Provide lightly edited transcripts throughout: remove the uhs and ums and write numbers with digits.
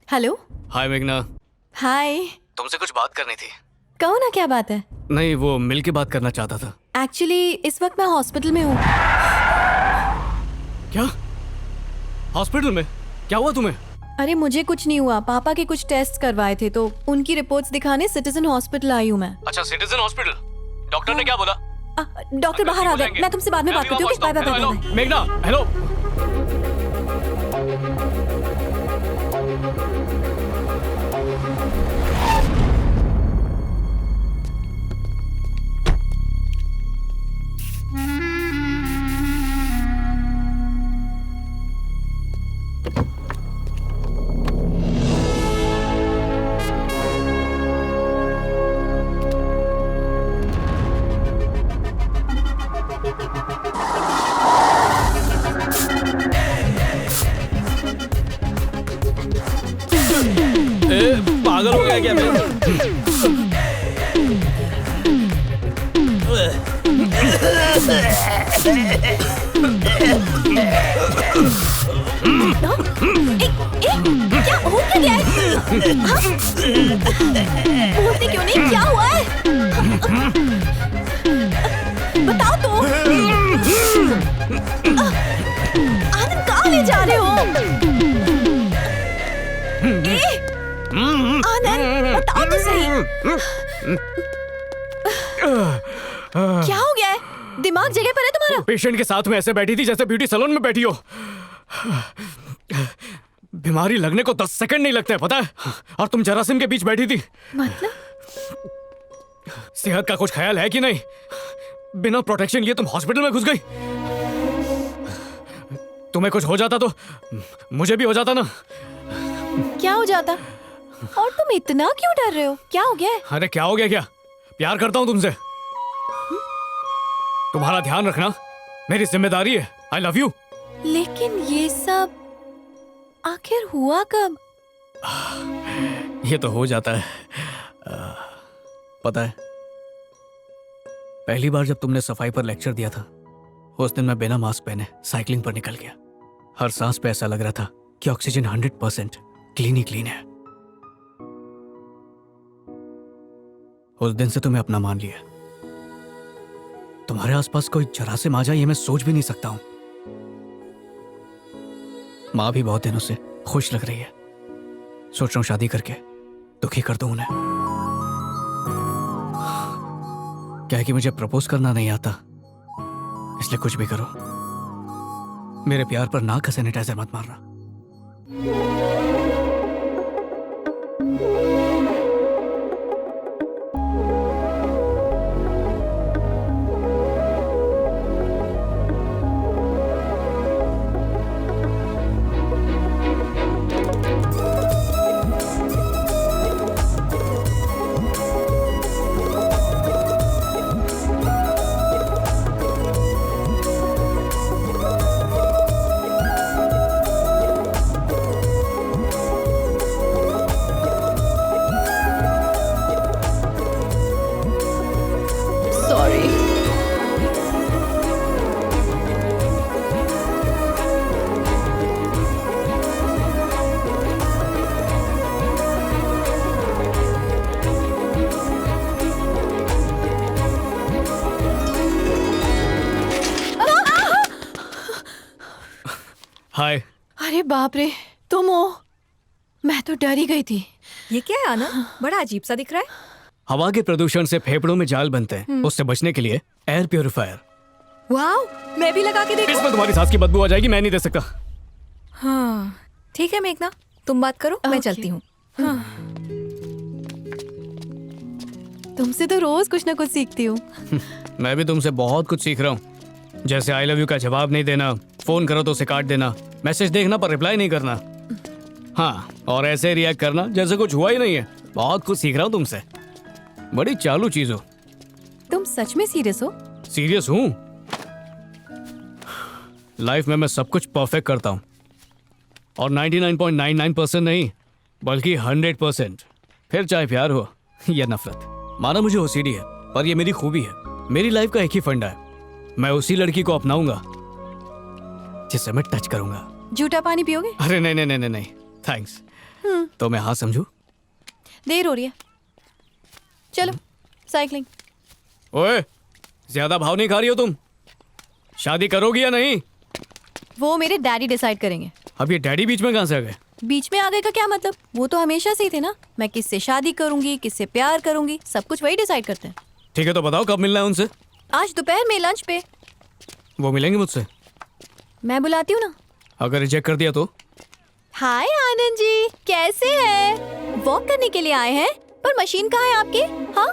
Hello. हाय मेघना। हाय। तुमसे कुछ बात करनी थी। कहो ना, क्या बात है? नहीं, वो मिल के बात करना चाहता था। एक्चुअली इस वक्त मैं हॉस्पिटल में हूँ। क्या? हॉस्पिटल में? क्या हुआ तुम्हें? अरे मुझे कुछ नहीं हुआ, पापा के कुछ टेस्ट करवाए थे तो उनकी रिपोर्ट्स दिखाने सिटीजन हॉस्पिटल आई हूँ मैं। अच्छा, सिटीजन हॉस्पिटल। डॉक्टर ने क्या बोला? डॉक्टर बाहर आ गए, मैं तुमसे बाद में बात करती हूँ। Bye bye bye bye. मेघना, हेलो। पागल हो गया क्या मैं? क्या हो गया है? बोलते क्यों नहीं? क्या हुआ है? बताओ तो। आनंद, कहाँ ले जा रहे हो? आनंद, बताओ तो सही। क्या हो गया है? दिमाग जगह पर है तुम्हारा? पेशेंट के साथ में ऐसे बैठी थी जैसे ब्यूटी सैलून में बैठी हो। बीमारी लगने को 10 सेकंड नहीं लगते, पता है? और तुम जरासीम के बीच बैठी थी। मतलब? सेहत का कुछ ख्याल है कि नहीं? बिना प्रोटेक्शन लिए तुम हॉस्पिटल में घुस गई। तुम्हें कुछ हो जाता तो मुझे भी हो जाता ना। क्या हो जाता? और तुम इतना क्यों डर रहे हो? क्या हो गया है? अरे क्या हो गया? क्या प्यार करता हूं तुमसे। तुम्हारा ध्यान रखना मेरी जिम्मेदारी है। I love you. लेकिन ये सब आखिर हुआ कब? ये तो हो जाता है। पता है, पहली बार जब तुमने सफाई पर लेक्चर दिया था, उस दिन मैं बिना मास्क पहने साइकिलिंग पर निकल गया। हर सांस पे ऐसा लग रहा था कि ऑक्सीजन 100% क्लीन ही क्लीन है। उस दिन से तुम्हें अपना मान लिया। तुम्हारे आसपास कोई जरासीम आ जाए ये मैं सोच भी नहीं सकता हूं। मां भी बहुत दिनों से खुश लग रही है। सोच रहा हूं शादी करके दुखी कर दूं उन्हें। क्या है कि मुझे प्रपोज करना नहीं आता, इसलिए कुछ भी करो, मेरे प्यार पर नाक का सैनिटाइजर मत मारना। हाय। अरे बाप रे, तुम हो? मैं तो डर ही गई थी। ये क्या है आनंद? बड़ा अजीब सा दिख रहा है। हवा के प्रदूषण से फेफड़ों में जाल बनते हैं, उससे बचने के लिए एयर प्योरीफायर। वाओ, मैं भी लगा के देखूं? इसमें तुम्हारी सांस की बदबू आ जाएगी, मैं नहीं दे सकता। हाँ ठीक है मेघना, तुम बात करो, मैं चलती हूँ। हाँ। तुमसे तो रोज कुछ ना कुछ सीखती हूँ। मैं भी तुमसे बहुत कुछ सीख रहा हूँ, जैसे आई लव यू का जवाब नहीं देना, फोन करो तो उसे काट देना, मैसेज देखना पर रिप्लाई नहीं करना। हाँ, और ऐसे रिएक्ट करना जैसे कुछ हुआ ही नहीं है। बहुत कुछ सीख रहा हूँ तुमसे। बड़ी चालू चीज हो। तुम सच में सीरियस हो? सीरियस हूँ। लाइफ में मैं सब कुछ परफेक्ट करता हूँ, और 99.99% नहीं बल्कि 100%। फिर चाहे प्यार हो या नफरत। माना मुझे ओसीडी है, पर ये मेरी खूबी है। मेरी लाइफ का एक ही फंडा है, मैं उसी लड़की को अपनाऊंगा जिसे मैं टच करूंगा। झूठा पानी पियोगे? अरे नहीं नहीं नहीं नहीं, थैंक्स। तो मैं हाँ समझू? देर हो रही है, चलो साइकिलिंग। ओए, ज्यादा भाव नहीं खा रही हो तुम? शादी करोगी या नहीं? वो मेरे डैडी डिसाइड करेंगे। अब ये डैडी बीच में कहाँ से आ गए? बीच में आ गए का क्या मतलब? वो तो हमेशा से ही थे ना। मैं किससे शादी करूंगी, किससे प्यार करूंगी, सब कुछ वही डिसाइड करते हैं। ठीक है, तो बताओ कब मिलना है उनसे? आज दोपहर में लंच पे। वो मिलेंगे मुझसे? मैं बुलाती हूँ ना। अगर रिजेक्ट कर दिया तो? हाय आनंद जी, कैसे हैं? वॉक करने के लिए आए हैं? पर मशीन कहाँ है आपकी? हाँ,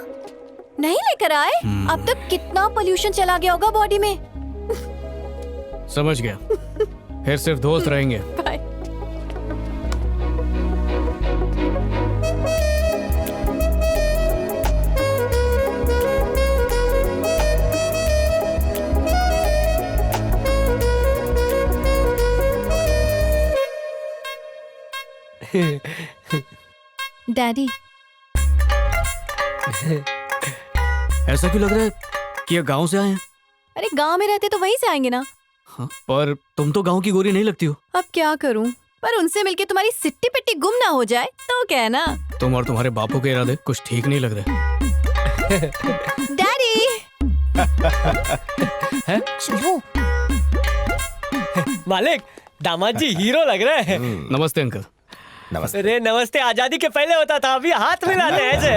नहीं लेकर आए? अब तक कितना पोल्यूशन चला गया होगा बॉडी में। समझ गया। फिर सिर्फ दोस्त रहेंगे। बाय। डैडी, ऐसा क्यों लग रहा है कि ये गांव से आए हैं? अरे गांव में रहते तो वहीं से आएंगे ना। हाँ, पर तुम तो गांव की गोरी नहीं लगती हो। अब क्या करूं, पर उनसे मिलके तुम्हारी सिट्टी पिट्टी गुम ना हो जाए तो क्या है ना। तुम और तुम्हारे बापू के इरादे कुछ ठीक नहीं लग रहे। डैडी चलो। मालिक, दामाद जी हीरो लग रहे हैं। नमस्ते अंकल। नमस्ते। अरे नमस्ते, आजादी के पहले होता था, अभी हाथ मिलाते हैं ऐसे।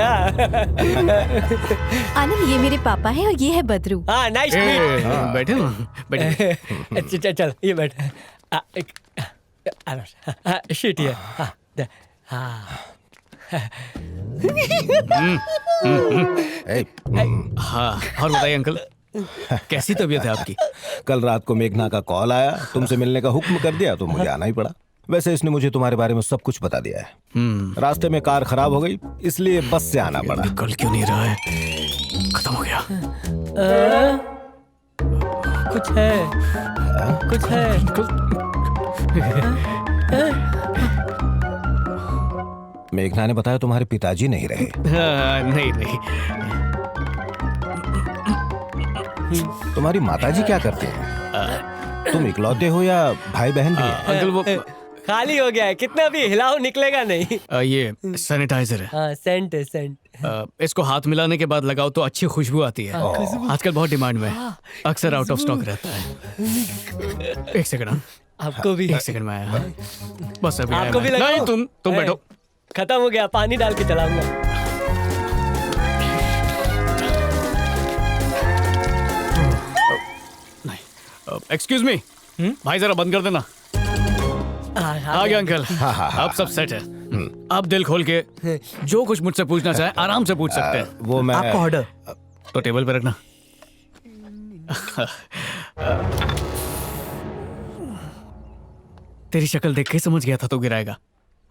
आनंद, ये मेरे पापा हैं और ये है बदरू। हाँ, नाइस मीट। बैठे ना, बैठे। चल ये बैठ। शीट ये। हाँ। ए, हाँ, और बताइए अंकल, कैसी तबीयत है आपकी? कल रात को मेघना का कॉल आया, तुमसे मिलने का हुक्म कर दिया तो मुझे आना ही पड़ा। वैसे इसने मुझे तुम्हारे बारे में सब कुछ बता दिया है। रास्ते में कार खराब हो गई, इसलिए बस से आना पड़ा। कल क्यों नहीं रहा है? खत्म हो गया। कुछ है, कुछ है। मेघना ने बताया तुम्हारे पिताजी नहीं रहे। नहीं नहीं। तुम्हारी माताजी क्या करते हैं? तुम इकलौते हो या भाई बहन भी है? अंकल वो खाली हो गया है, कितना भी हिलाओ निकलेगा नहीं। ये सैनिटाइजर है। हाँ, सेंट है, सेंट। इसको हाथ मिलाने के बाद लगाओ तो अच्छी खुशबू आती है। आजकल बहुत डिमांड में है, अक्सर आउट ऑफ स्टॉक रहता है। एक सेकंड। हाँ, आपको भी। एक सेकंड में आया। हाँ। बस अभी आपको आया भी मैं। लगाओ? नहीं, तुम है, बैठो। खत्म हो गया, पानी डाल के चलाऊंगा। नहीं, एक्सक्यूज मी भाई, जरा बंद कर देना। आ गया अंकल। अब सब सेट है। अब दिल खोल के जो कुछ मुझसे पूछना चाहे आराम से पूछ सकते हैं। वो मैं आपका ऑर्डर। तो टेबल पे रखना। तेरी शक्ल देख के समझ गया था तू गिराएगा।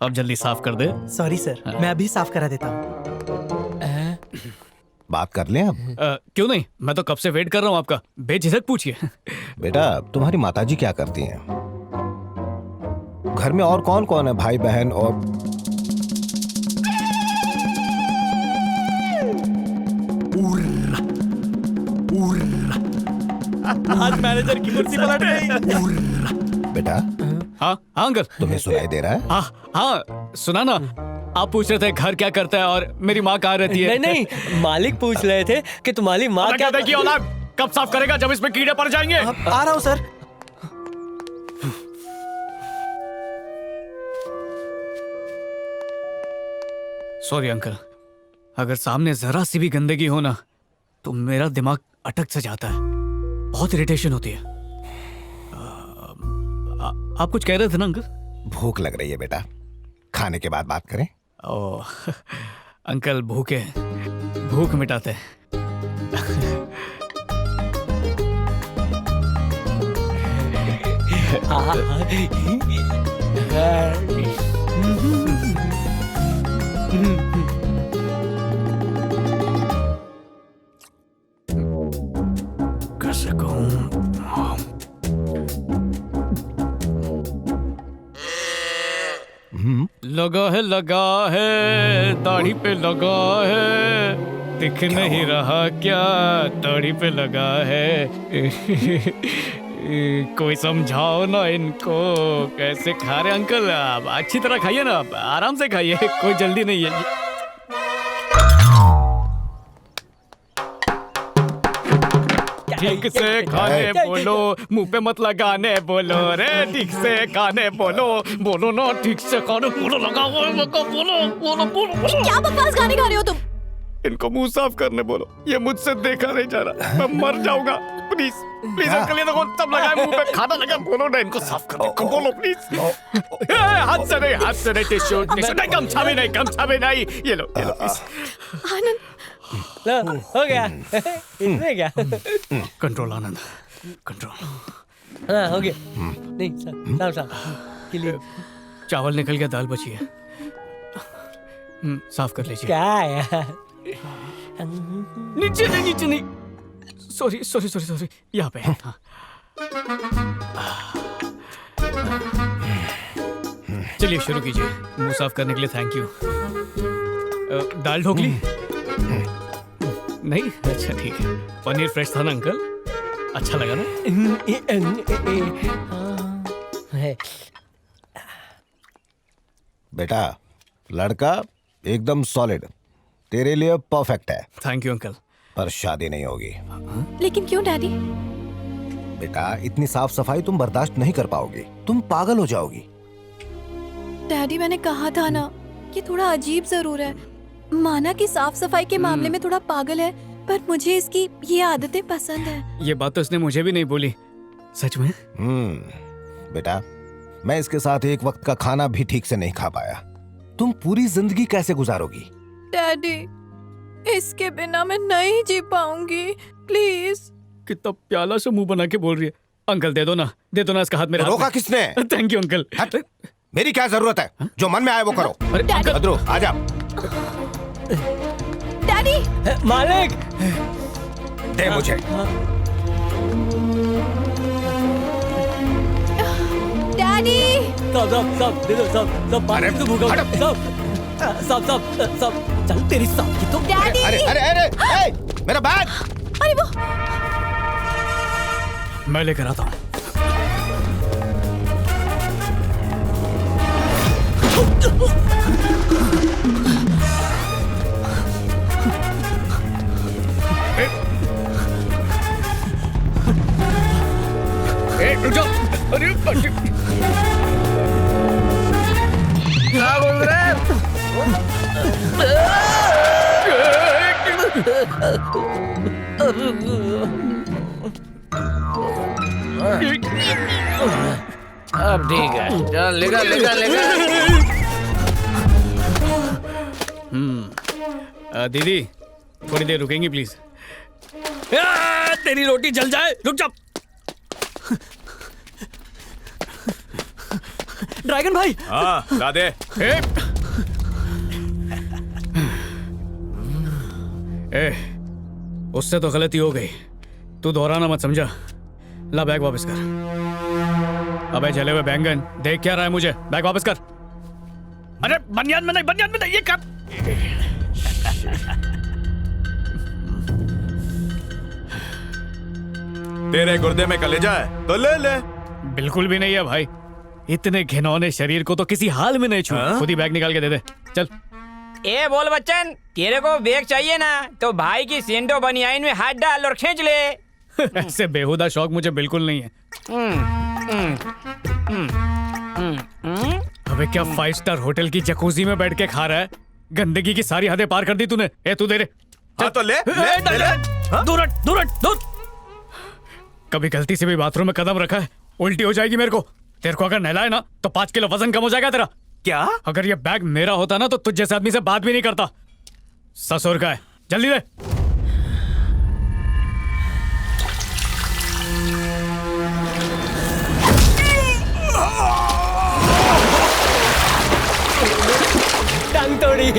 अब जल्दी साफ कर दे। सॉरी सर, मैं अभी साफ करा देता हूँ। बात कर लें अब? क्यों नहीं, मैं तो कब से वेट कर रहा हूँ आपका। बेझिझक पूछिए। बेटा, तुम्हारी माताजी क्या करती हैं? घर में और कौन कौन है? भाई बहन और आज मैनेजर की कुर्सी पलट गई। बेटा, हाँ हाँ अंकल। तुम्हें सुनाई दे रहा है? हाँ हाँ, सुना ना। आप पूछ रहे थे घर क्या करता है और मेरी माँ कहाँ रहती है। नहीं नहीं, मालिक पूछ रहे थे कि तुम्हारी माँ क्या। देखिए औलाद, कब साफ करेगा जब इसमें कीड़े पड़ जाएंगे। आ रहा हूँ सर। सॉरी अंकल, अगर सामने जरा सी भी गंदगी हो ना तो मेरा दिमाग अटक से जाता है, बहुत इरिटेशन होती है। आप कुछ कह रहे थे ना अंकल? भूख लग रही है बेटा, खाने के बाद बात करें। ओ अंकल भूखे हैं, भूख मिटाते हैं। कैसे कहूँ? लगा है दाढ़ी पे लगा है, दिख नहीं रहा क्या दाढ़ी पे लगा है। कोई समझाओ ना इनको, कैसे खा रहे अंकल? आप अच्छी तरह खाइए ना, आप आराम से खाइए, कोई जल्दी नहीं है। ठीक से खाने बोलो, मुंह पे मत लगाने बोलो रे, ठीक से खाने बोलो, बोलो ना ठीक से खाने बोलो, लगाओ बोलो बोलो बोलो। क्या बकवास गाने गा रहे हो तुम? इनको मुंह साफ करने बोलो, ये मुझसे देखा नहीं जा रहा, मैं मर जाऊंगा। प्लीज प्लीज अंकल, ये देखो सब लगाए मुंह पे, खाना लगा, बोलो ना इनको साफ करने को बोलो प्लीज। हाथ से नहीं, टिश्यू नहीं, गमछा भी नहीं, ये लो प्लीज। आनंद, लो, हो गया इसमें क्या? कंट्रोल आनंद, कंट्रोल। हाँ हो गया। नहीं साफ क्लियर। चावल निकल गया, दाल बची है, साफ कर लीजिए। क्या है? नीचे नहीं, सॉरी, यहाँ पे। हाँ। चलिए शुरू कीजिए। मुंह साफ करने के लिए थैंक यू। दाल ढोकली नहीं? अच्छा ठीक है। पनीर फ्रेश था ना अंकल? अच्छा लगा ना? बेटा, लड़का एकदम सॉलिड, तेरे लिए परफेक्ट है, थैंक यू अंकल। पर शादी नहीं होगी। लेकिन क्यों डैडी? बेटा, इतनी साफ सफाई तुम बर्दाश्त नहीं कर पाओगी, तुम पागल हो जाओगी। डैडी मैंने कहा था ना, ये थोड़ा अजीब जरूर है। माना कि साफ सफाई के मामले में थोड़ा पागल है, पर मुझे इसकी ये आदतें पसंद है। ये बात तो इसने मुझे भी नहीं बोली। सच में? बेटा, मैं इसके साथ एक वक्त का खाना भी ठीक से नहीं खा पाया, तुम पूरी जिंदगी कैसे गुजारोगी? डैडी, इसके बिना मैं नहीं जी पाऊंगी, प्लीज। कितना प्याला सा मुंह बना के बोल रही है। अंकल दे दो ना इसका हाथ मेरे हाथ रोका में। किसने? Thank you uncle. हट, मेरी क्या जरूरत है? जो मन में आए वो करो। अरे अंकल, भद्रू, आजा। डैडी, मालिक दे मुझे। डैडी, सब दे दो, सब अरे, तो भूखा हट। सब चल तेरी साथ की तो। डैडी। अरे, मेरा बैग। अरे वो, मैं लेकर आता हूँ। रुक जाओ। अरे क्या बोल रहे? अब ठीक है, चल निकल। दीदी थोड़ी देर रुकेंगी प्लीज? तेरी रोटी जल जाए, रुक जा। ड्रैगन भाई। हाँ ला दे। उससे तो गलती हो गई, तू दोहराना मत, समझा? ला बैग वापस कर। अबे जले हुए बैंगन, देख क्या रहा है मुझे? बैग वापस कर। अरे बनियान में नहीं, ये कर। तेरे गुर्दे में कलेजा है तो ले ले। बिल्कुल भी नहीं है भाई, इतने घिनौने शरीर को तो किसी हाल में नहीं छू। खुद ही बैग निकाल के दे दे, चल। ए बोल बच्चन, तेरे को बैग चाहिए ना तो भाई की सेंडो बनियाइन में हाथ डाल और खींच ले। ऐसे बेहुदा शौक मुझे बिल्कुल नहीं है। अबे क्या 5 स्टार होटल की जकूजी में बैठ के खा रहा है? गंदगी की सारी हदें पार कर दी तूने। ए तू दे रे। हाँ तो ले। दूर हट। कभी गलती से भी बाथरूम में कदम रखा है, उल्टी हो जाएगी मेरे को। तेरे को अगर नहलाए ना तो 5 किलो वजन कम हो जाएगा तेरा। क्या? अगर ये बैग मेरा होता ना तो तुझ जैसे आदमी से बात भी नहीं करता। ससुर का है, जल्दी दे। टांग तोड़ी।